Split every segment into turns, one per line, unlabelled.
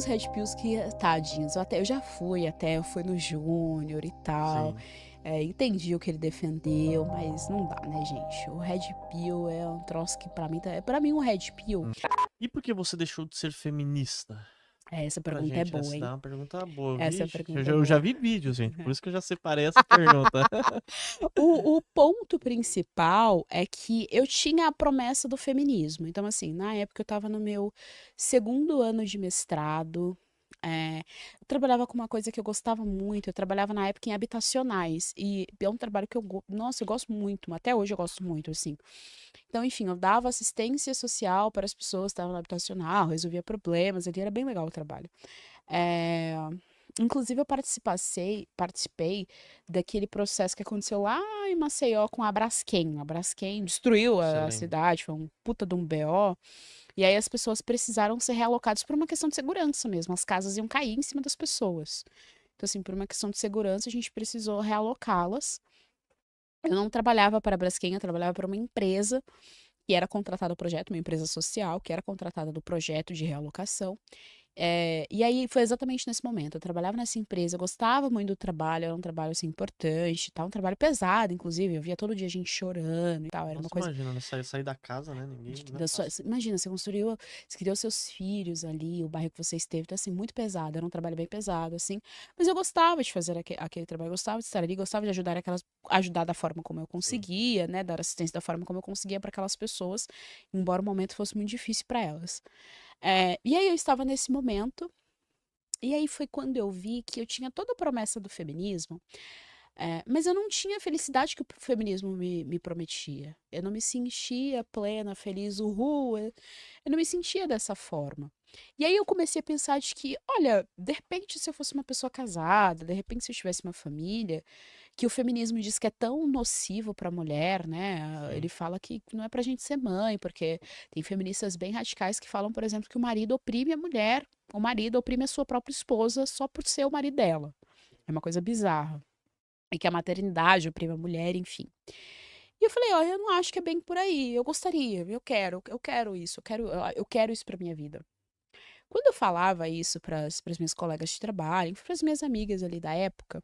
uns Red Pills que, tadinhos, eu já fui até, eu fui no Júnior e tal.
Sim.
Entendi o que ele defendeu, mas não dá, né, gente? O Red Pill é um troço que pra mim, pra mim um Red Pill,
E por que você deixou de ser feminista?
essa
Pra
pergunta é
gente,
boa,
essa
hein?
daí é uma pergunta boa,
Essa
vixe. Eu
pergunta
já,
é
eu já
boa.
vi vídeos, gente. Por isso que eu já separei essa pergunta.
O ponto principal é que eu tinha a promessa do feminismo. Então, assim, na época eu estava no meu segundo ano de mestrado. Eu trabalhava com uma coisa que eu gostava muito. Eu trabalhava na época em habitacionais. E é um trabalho que nossa, eu gosto muito. Até hoje eu gosto muito, assim. Então, enfim, eu dava assistência social para as pessoas que estavam no habitacional, resolvia problemas. Ali era bem legal o trabalho. É, Inclusive, eu participei daquele processo que aconteceu lá em Maceió com a Braskem. A Braskem destruiu
Nossa, eu
a
lembro.
cidade, foi um puta de um BO. E aí as pessoas precisaram ser realocadas por uma questão de segurança mesmo. As casas iam cair em cima das pessoas. Então, assim, por uma questão de segurança, a gente precisou realocá-las. Eu não trabalhava para a Braskem, eu trabalhava para uma empresa que era contratada do projeto, uma empresa social, que era contratada do projeto de realocação. E aí foi exatamente nesse momento. Eu trabalhava nessa empresa, eu gostava muito do trabalho, era um trabalho assim importante, tal, um trabalho pesado, inclusive. Eu via todo dia gente chorando e tal. Era uma
Nossa,
coisa.
imagina, né? Sair da casa, né? Ninguém, não é fácil.
Imagina, você criou seus filhos ali, o bairro que você esteve, então assim, muito pesado, era um trabalho bem pesado, assim. Mas eu gostava de fazer aquele trabalho, eu gostava de estar ali, gostava de ajudar da forma como eu
Sim.
conseguia, né? Dar assistência da forma como eu conseguia para aquelas pessoas, embora o momento fosse muito difícil para elas. E aí eu estava nesse momento. E aí foi quando eu vi que eu tinha toda a promessa do feminismo, mas eu não tinha a felicidade que o feminismo me prometia. Eu não me sentia plena, feliz, uhul. Eu não me sentia dessa forma. E aí eu comecei a pensar de que, olha, de repente se eu fosse uma pessoa casada, de repente se eu tivesse uma família, que o feminismo diz que é tão nocivo para a mulher, né?
Sim.
Ele fala que não é pra gente ser mãe, porque tem feministas bem radicais que falam, por exemplo, que o marido oprime a mulher, o marido oprime a sua própria esposa só por ser o marido dela. É uma coisa bizarra. E que a maternidade oprime a mulher, enfim. E eu falei, ó, eu não acho que é bem por aí. Eu gostaria, eu quero isso, eu quero isso pra minha vida. Quando eu falava isso para as minhas colegas de trabalho, para as minhas amigas ali da época,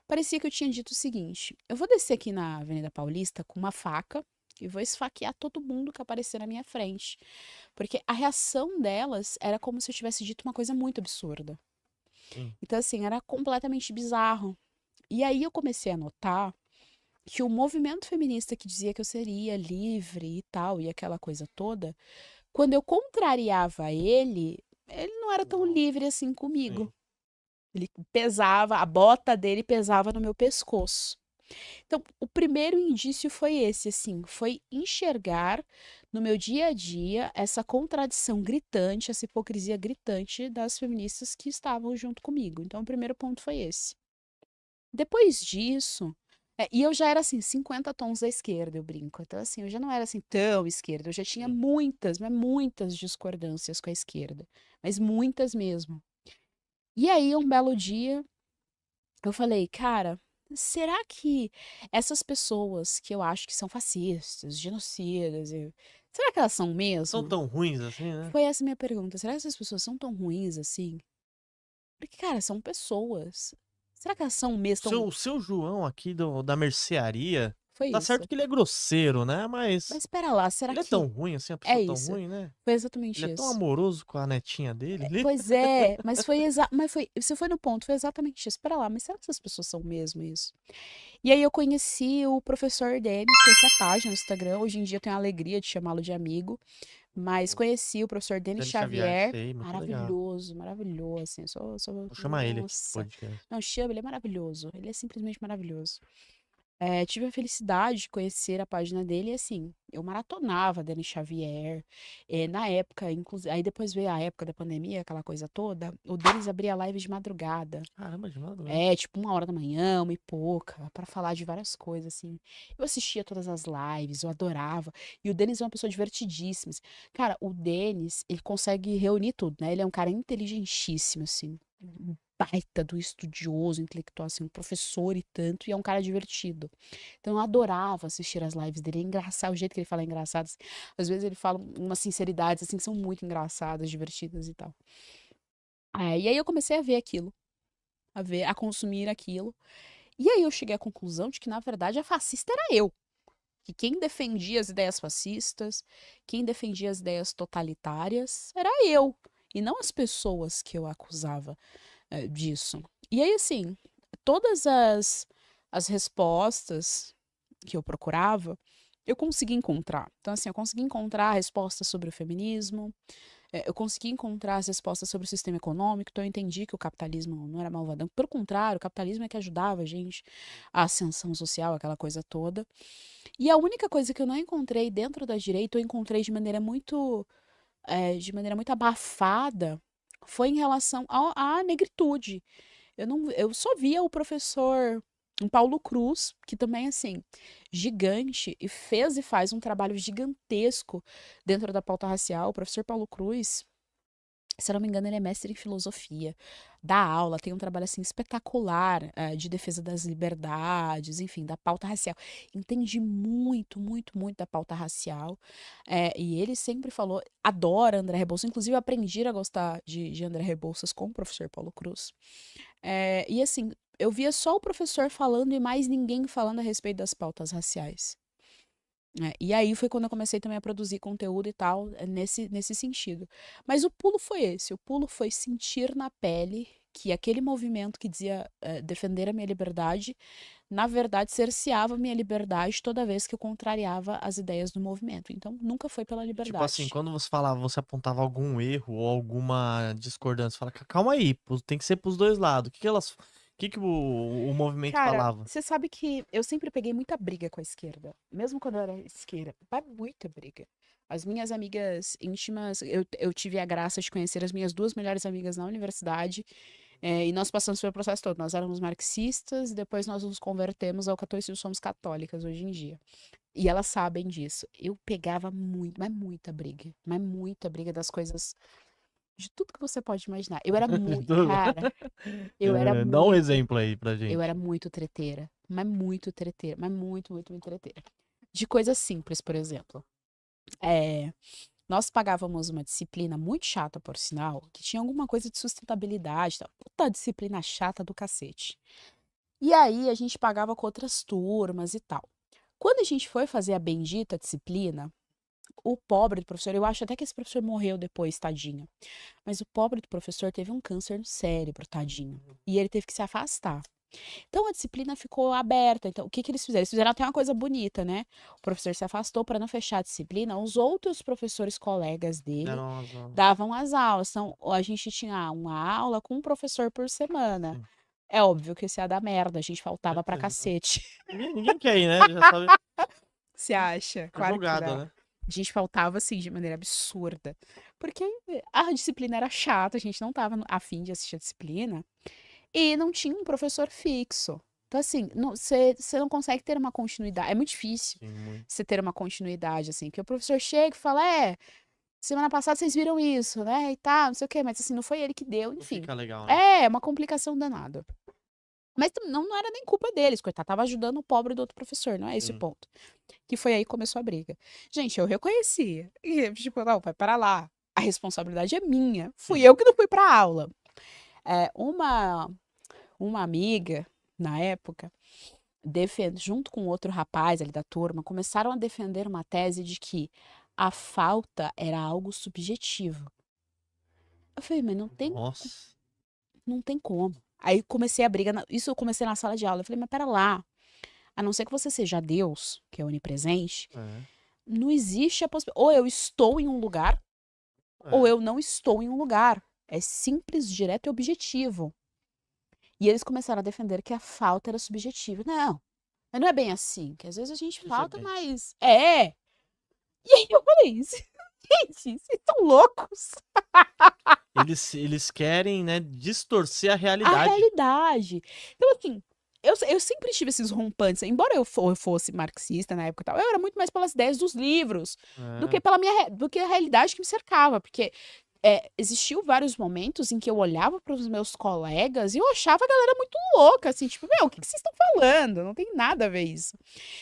parecia que eu tinha dito o seguinte: eu vou descer aqui na Avenida Paulista com uma faca e vou esfaquear todo mundo que aparecer na minha frente. Porque a reação delas era como se eu tivesse dito uma coisa muito absurda.
Sim.
Então, assim, era completamente bizarro. E aí eu comecei a notar que o movimento feminista que dizia que eu seria livre e tal, e aquela coisa toda, quando eu contrariava ele não era tão
Não.
livre assim comigo.
Sim.
Ele pesava, a bota dele pesava no meu pescoço. Então, o primeiro indício foi esse, assim, foi enxergar no meu dia a dia essa contradição gritante, essa hipocrisia gritante das feministas que estavam junto comigo. Então, o primeiro ponto foi esse. Depois disso, e eu já era assim, 50 tons da esquerda, eu brinco. Então, assim, eu já não era assim tão esquerda, eu já tinha
Sim.
muitas, mas muitas discordâncias com a esquerda, mas muitas mesmo. E aí, um belo dia, eu falei, cara, será que essas pessoas que eu acho que são fascistas, genocidas, será que elas são
São
mesmo?
tão ruins assim, né?
Foi essa a minha pergunta. Será que essas pessoas são tão ruins assim? Porque, cara, são pessoas. Será que elas são mesmo tão.
O seu João aqui da mercearia,
Foi
tá
isso.
certo que ele é grosseiro, né?
Mas
Mas
espera lá, será
ele é tão
que
ruim assim, a
é
pessoa tão
isso?
ruim, né?
Foi
Ele
exatamente
é tão
isso.
amoroso com a netinha dele.
Pois é, mas você foi no ponto, foi exatamente isso. Espera lá, mas será que essas pessoas são mesmo isso? E aí eu conheci o professor Denis, conheci a página no Instagram, hoje em dia eu tenho a alegria de chamá-lo de amigo, mas conheci o professor Denis
Dani Xavier,
Xavier,
sei, muito legal.
maravilhoso, maravilhoso, assim,
Vou chamar ele aqui pro
nossa,
podcast.
não, chama, ele é maravilhoso, ele é simplesmente maravilhoso. Tive a felicidade de conhecer a página dele e, assim, eu maratonava Dani Xavier. Na época, inclusive, aí depois veio a época da pandemia, aquela coisa toda, o Denis abria live de madrugada.
Caramba, de madrugada.
Tipo 1 hora da manhã, 1 e pouca, para falar de várias coisas, assim. Eu assistia todas as lives, eu adorava. E o Denis é uma pessoa divertidíssima, assim. Cara, o Denis, ele consegue reunir tudo, né? Ele é um cara inteligentíssimo, assim. Um baita do estudioso, intelectual, assim, um professor e tanto, e é um cara divertido. Então eu adorava assistir as lives dele. É engraçado, o jeito que ele fala é engraçado, assim. Às vezes ele fala umas sinceridades, assim, que são muito engraçadas, divertidas e tal. E aí eu comecei a ver aquilo, a consumir aquilo. E aí eu cheguei à conclusão de que, na verdade, a fascista era eu. Que quem defendia as ideias fascistas, quem defendia as ideias totalitárias, era eu. E não as pessoas que eu acusava disso. E aí, assim, todas as respostas que eu procurava, eu consegui encontrar. Então, assim, eu consegui encontrar respostas sobre o feminismo, eu consegui encontrar as respostas sobre o sistema econômico, então eu entendi que o capitalismo não era malvadão. Pelo contrário, o capitalismo é que ajudava a gente, a ascensão social, aquela coisa toda. E a única coisa que eu não encontrei dentro da direita, eu encontrei de maneira muito abafada, foi em relação à negritude. Eu só via o professor Paulo Cruz, que também, assim, gigante, e fez e faz um trabalho gigantesco dentro da pauta racial. O professor Paulo Cruz, se eu não me engano, ele é mestre em filosofia, dá aula, tem um trabalho assim espetacular de defesa das liberdades, enfim, da pauta racial. Entende muito, muito, muito da pauta racial. E ele sempre falou, adora André Rebouças, inclusive eu aprendi a gostar de André Rebouças com o professor Paulo Cruz. E assim, eu via só o professor falando e mais ninguém falando a respeito das pautas raciais. E aí foi quando eu comecei também a produzir conteúdo e tal, nesse sentido. Mas o pulo foi esse, o pulo foi sentir na pele que aquele movimento que dizia defender a minha liberdade, na verdade cerceava a minha liberdade toda vez que eu contrariava as ideias do movimento. Então nunca foi pela
Tipo assim,
liberdade.
quando você falava, você apontava algum erro ou alguma discordância, você fala, calma aí, tem que ser pros dois lados. O que o movimento
Cara,
falava?
você sabe que eu sempre peguei muita briga com a esquerda, mesmo quando eu era esquerda, mas muita briga. As minhas amigas íntimas, eu tive a graça de conhecer as minhas duas melhores amigas na universidade, e nós passamos pelo processo todo. Nós éramos marxistas, e depois nós nos convertemos ao catolicismo, somos católicas hoje em dia. E elas sabem disso. Eu pegava muito, mas muita briga das coisas, de tudo que você pode imaginar. Eu era muito, cara, eu era
Dá um
muito.
exemplo aí pra
Eu era
gente.
muito treteira, mas muito treteira, mas muito, muito, muito treteira. De coisas simples, por exemplo. É, nós pagávamos uma disciplina muito chata, por sinal, que tinha alguma coisa de sustentabilidade, tal. Puta disciplina chata do cacete. E aí a gente pagava com outras turmas e tal. Quando a gente foi fazer a bendita disciplina, o pobre do professor, eu acho até que esse professor morreu depois, tadinho. Mas o pobre do professor teve um câncer no cérebro, tadinho. E ele teve que se afastar. Então a disciplina ficou aberta. Então, o que que eles fizeram? Eles fizeram até uma coisa bonita, né? O professor se afastou para não fechar a disciplina. Os outros professores colegas dele
Deram as aulas.
davam as aulas. Então, a gente tinha uma aula com um professor por semana.
Sim,
É óbvio que isso ia dar merda, a gente faltava pra
certeza, né?
cacete.
Ninguém quer ir, né? Já sabe
Você acha?
a
Claro que
jogada,
não.
né?
A gente faltava assim de maneira absurda. Porque a disciplina era chata, a gente não tava a fim de assistir a disciplina. E não tinha um professor fixo. Então, assim, você não consegue ter uma continuidade. É muito difícil
Sim, muito.
você ter uma continuidade, assim. Porque o professor chega e fala, semana passada vocês viram isso, né? E tá, não sei o quê. Mas, assim, não foi ele que deu,
Não
enfim.
fica legal, né?
É uma complicação danada. Mas não era nem culpa deles, coitado. Tava ajudando o pobre do outro professor, não é esse o
Sim.
ponto. Que foi aí que começou a briga. Gente, eu reconhecia. E, tipo, não, vai para lá. A responsabilidade é minha. Fui eu que não fui pra aula. É, uma amiga, na época, junto com outro rapaz ali da turma, começaram a defender uma tese de que a falta era algo subjetivo. Eu falei, mas
Nossa.
não tem como. Aí comecei a briga, isso eu comecei na sala de aula. Eu falei, mas pera lá, a não ser que você seja Deus, que é onipresente,
É,
não existe a possibilidade. Ou eu estou em um lugar, ou
é.
eu não estou em um lugar. É simples, direto e objetivo. E eles começaram a defender que a falta era subjetiva. Não, mas não é bem assim, que às vezes a gente
Isso é
falta,
bem.
mas é. E aí eu falei, gente, vocês estão loucos?
Eles querem, né, distorcer a
A
realidade.
realidade. Então, assim, eu sempre tive esses rompantes. Embora eu fosse marxista na época e tal, eu era muito mais pelas ideias dos livros do
É.
que do que a realidade que me cercava. Porque existiu vários momentos em que eu olhava para os meus colegas e eu achava a galera muito louca, assim, tipo, meu, o que que vocês estão falando? Não tem nada a ver isso.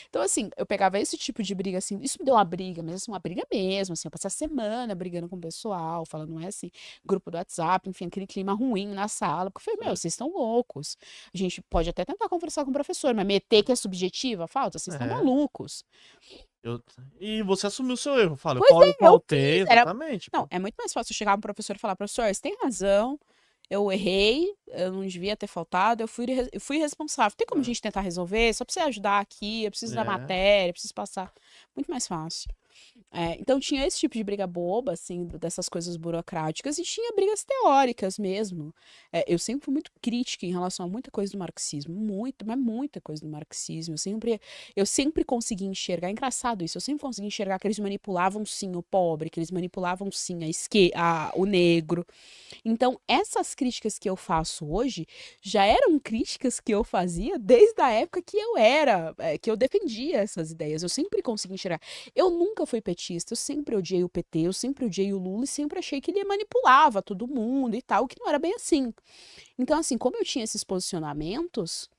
Então, assim, eu pegava esse tipo de briga, assim, isso me deu uma briga, mas assim, uma briga mesmo, assim, eu passei a semana brigando com o pessoal, falando, não é assim, grupo do WhatsApp, enfim, aquele clima ruim na sala, porque eu falei, meu,
Certo.
vocês estão loucos. A gente pode até tentar conversar com o professor, mas meter que é subjetiva, falta, vocês estão
É.
malucos.
Eu... E você assumiu o seu erro. Fala,
Pois
eu
é, eu
faltei,
fiz, era...
exatamente,
Não,
pô.
é muito mais fácil eu chegar pro professor e falar, professor, você tem razão, eu errei, eu não devia ter faltado, eu fui responsável. Tem como a gente tentar resolver? Só pra você ajudar aqui, eu preciso da
É.
matéria, eu preciso passar. Muito mais fácil. Então tinha esse tipo de briga boba, assim, dessas coisas burocráticas, e tinha brigas teóricas mesmo. Eu sempre fui muito crítica em relação a muita coisa do marxismo, muito, mas muita coisa do marxismo. Eu sempre consegui enxergar, é engraçado isso, eu sempre consegui enxergar que eles manipulavam sim o pobre, que eles manipulavam sim o negro. Então, essas críticas que eu faço hoje já eram críticas que eu fazia desde a época que que eu defendia essas ideias. Eu sempre consegui enxergar. Eu nunca fui petista, eu sempre odiei o PT, eu sempre odiei o Lula e sempre achei que ele manipulava todo mundo e tal, que não era bem assim. Então, assim, como eu tinha esses posicionamentos,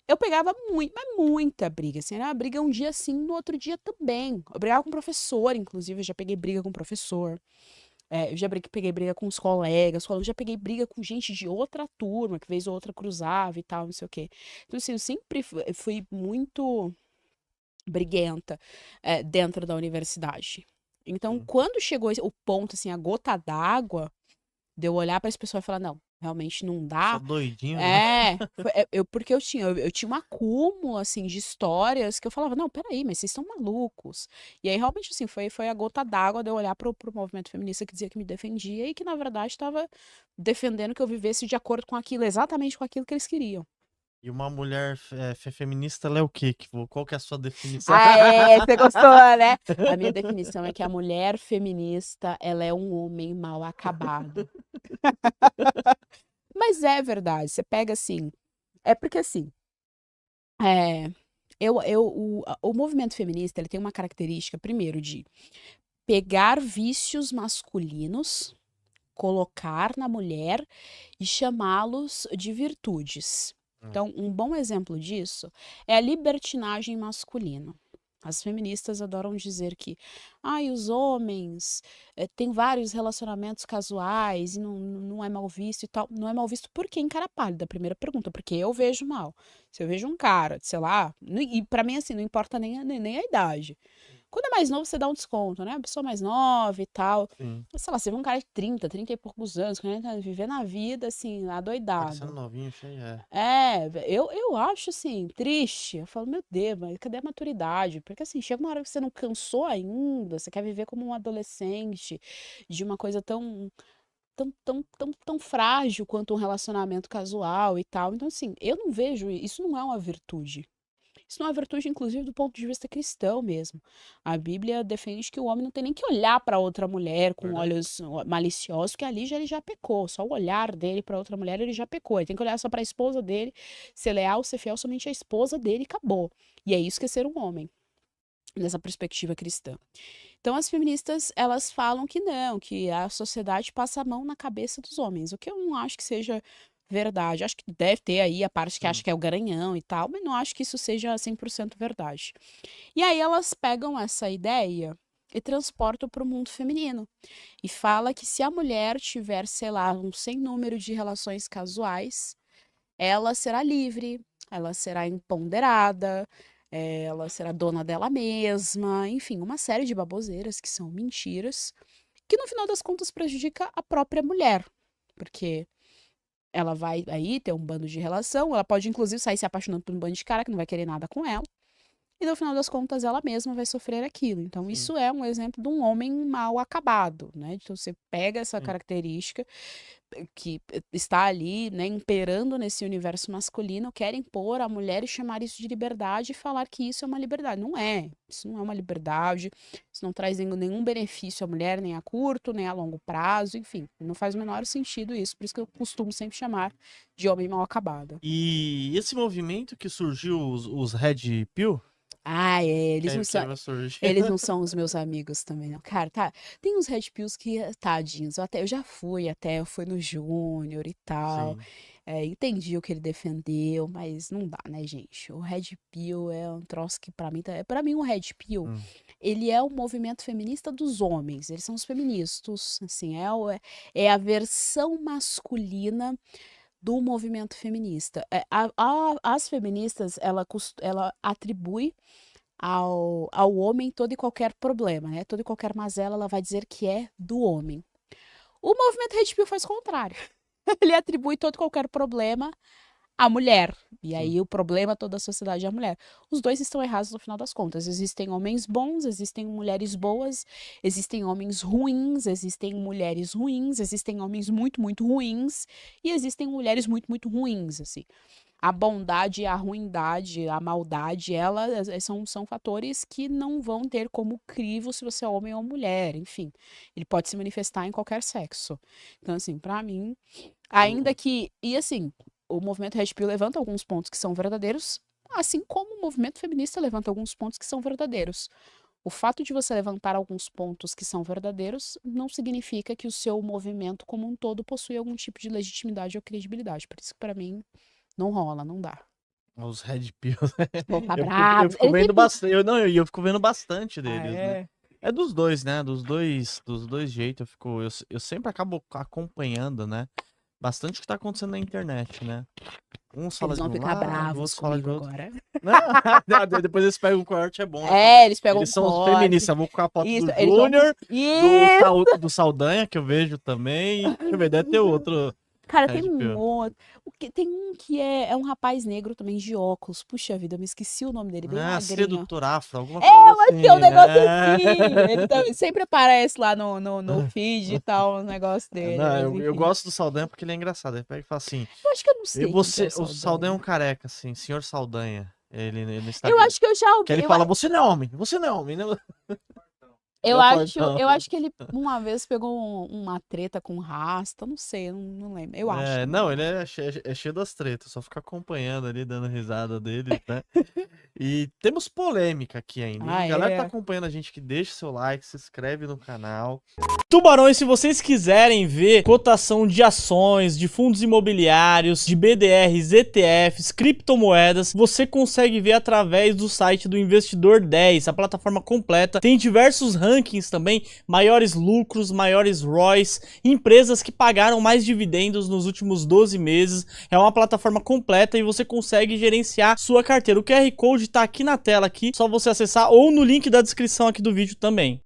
eu pegava mas muita briga, assim, era uma briga um dia sim, no outro dia também. Eu brigava com professor, inclusive, eu já peguei briga com professor. Eu já peguei briga com os colegas, eu já peguei briga com gente de outra turma, que vez ou outra cruzava e tal, não sei o quê. Então, assim, eu sempre fui muito briguenta, dentro da universidade. Então,
Sim.
quando chegou o ponto, assim, a gota d'água, de eu olhar para esse pessoal e falar, não, realmente não
Só
dá.
doidinho, né?
Porque eu tinha um acúmulo, assim, de histórias que eu falava, não, peraí, mas vocês estão malucos. E aí, realmente, assim, foi a gota d'água de eu olhar pro movimento feminista que dizia que me defendia e que, na verdade, estava defendendo que eu vivesse de acordo com aquilo, exatamente com aquilo que eles queriam.
E uma mulher feminista, ela é o quê? Qual que é a sua definição?
Ah, você gostou, né? A minha definição é que a mulher feminista, ela é um homem mal acabado. Mas é verdade, você pega assim, é porque assim, é, o movimento feminista, ele tem uma característica, primeiro, de pegar vícios masculinos, colocar na mulher e chamá-los de virtudes.
Hum.
Então, um bom exemplo disso é a libertinagem masculina. As feministas adoram dizer que os homens têm vários relacionamentos casuais e não é mal visto e tal. Não é mal visto por quem, cara pálida? Primeira pergunta, porque eu vejo mal. Se eu vejo um cara, sei lá, e pra mim, assim, não importa nem a idade. Quando é mais novo, você dá um desconto, né? A pessoa mais nova e tal.
Sim.
Mas, sei lá, você vê um cara de 30 e poucos anos, que tá vivendo a vida, assim,
Parecendo
adoidado.
novinho, cheio, é.
Eu acho, assim, triste. Eu falo, meu Deus, mas cadê a maturidade? Porque, assim, chega uma hora que você não cansou ainda, você quer viver como um adolescente, de uma coisa tão frágil quanto um relacionamento casual e tal. Então, assim, eu não vejo, isso não é uma virtude. Isso não é virtude, inclusive, do ponto de vista cristão mesmo. A Bíblia defende que o homem não tem nem que olhar para outra mulher com
Verdade.
olhos maliciosos, que ali ele já pecou. Só o olhar dele para outra mulher, ele já pecou. Ele tem que olhar só para a esposa dele, ser leal, ser fiel somente à esposa dele e acabou. E é isso que é ser um homem, nessa perspectiva cristã. Então, as feministas, elas falam que não, que a sociedade passa a mão na cabeça dos homens, o que eu não acho que seja verdade. Acho que deve ter aí a parte que acha
Sim.
que é o garanhão e tal, mas não acho que isso seja 100% verdade. E aí elas pegam essa ideia e transportam para o mundo feminino. E fala que se a mulher tiver, sei lá, um sem número de relações casuais, ela será livre, ela será empoderada, ela será dona dela mesma, enfim, uma série de baboseiras que são mentiras, que no final das contas prejudica a própria mulher, porque ela vai aí ter um bando de relação, ela pode inclusive sair se apaixonando por um bando de cara que não vai querer nada com ela, e no final das contas ela mesma vai sofrer aquilo. Então
Sim.
isso é um exemplo de um homem mal acabado, né? Então você pega essa
Sim.
característica que está ali, né, imperando nesse universo masculino, quer impor a mulher e chamar isso de liberdade e falar que isso é uma liberdade. Não é. Isso não é uma liberdade. Isso não traz nenhum benefício à mulher, nem a curto, nem a longo prazo, enfim. Não faz o menor sentido isso. Por isso que eu costumo sempre chamar de homem mal acabado.
E esse movimento que surgiu, os Red Pill,
Ah, eles não
Que
são.
vai surgir.
Eles não são os meus amigos também, não. Cara, tá. Tem uns Red Pills que, tadinhos. Eu já fui até, eu fui no Júnior e tal.
Sim.
Entendi o que ele defendeu, mas não dá, né, gente? O Red Pill é um troço que pra mim, para mim o Red Pill,
Hum.
ele é o movimento feminista dos homens. Eles são os feministas, assim, é a versão masculina do movimento feminista. As feministas, ela atribui ao homem todo e qualquer problema, né? Todo e qualquer mazela, ela vai dizer que é do homem. O movimento Red Pill faz o contrário. Ele atribui todo e qualquer problema à mulher. E
Sim.
aí o problema toda a sociedade é a mulher. Os dois estão errados no final das contas. Existem homens bons, existem mulheres boas, existem homens ruins, existem mulheres ruins, existem homens muito, muito ruins e existem mulheres muito, muito ruins, assim. A bondade, a ruindade, a maldade, elas são fatores que não vão ter como crivo se você é homem ou mulher, enfim. Ele pode se manifestar em qualquer sexo. Então, assim, pra mim, ainda que. E assim, o movimento Red Pill levanta alguns pontos que são verdadeiros, assim como o movimento feminista levanta alguns pontos que são verdadeiros. O fato de você levantar alguns pontos que são verdadeiros não significa que o seu movimento como um todo possui algum tipo de legitimidade ou credibilidade. Por isso que, pra mim, não rola, não dá.
Os Red Pills.
Vou ficar
Eu
bravo.
fico vendo bastante. Eu fico vendo bastante
Ah,
deles, né?
é?
É dos dois, né? Dos dois jeitos. Eu sempre acabo acompanhando, né? Bastante o que tá acontecendo na internet, né? Uns falam
Eles
de
vão
um
ficar
lado,
bravos
outros falam de
comigo
outro.
agora.
Depois eles pegam o corte, é bom, né?
É, eles pegam
Eles são os
corte.
feministas. Vou com a foto
Isso,
do
eles vão.
Júnior,
Isso!
do Saldanha, que eu vejo também. Deixa eu ver, deve ter outro
Cara, tem
Red
um
Pill.
outro. Tem um que é um rapaz negro também de óculos. Puxa vida, eu me esqueci o nome dele, bem
Ah,
magrinho.
sedutor afro, alguma
É,
coisa
eu acho que é um
assim.
negócio
É.
assim. Ele também sempre aparece lá no feed e tal, o negócio dele.
Não,
Mas
eu
enfim.
gosto do Saldanha porque ele é engraçado. Ele pega e fala assim:
Eu acho que eu não sei quem que é
o Saldanha é um
Saldanha.
careca, assim, senhor Saldanha. Ele no
Eu
Instagram.
acho que eu já
Que
ouvi.
ele fala: você não é homem, você não é homem, né?
Eu
É
acho,
fortão.
eu acho que ele uma vez pegou uma treta com Rasta, não sei, não lembro. Eu acho, né?
Não, ele é cheio das tretas, só fica acompanhando ali, dando risada dele, né? E temos polêmica aqui ainda, hein?
Ah,
Galera que tá
é?
acompanhando a gente, que deixa seu like, se inscreve no canal.
Tubarões, se vocês quiserem ver cotação de ações, de fundos imobiliários, de BDRs, ETFs, criptomoedas, você consegue ver através do site do Investidor 10, a plataforma completa. Tem diversos rankings também, maiores lucros, maiores ROIs, empresas que pagaram mais dividendos nos últimos 12 meses. É uma plataforma completa e você consegue gerenciar sua carteira. O QR Code tá aqui na tela, aqui, só você acessar ou no link da descrição aqui do vídeo também.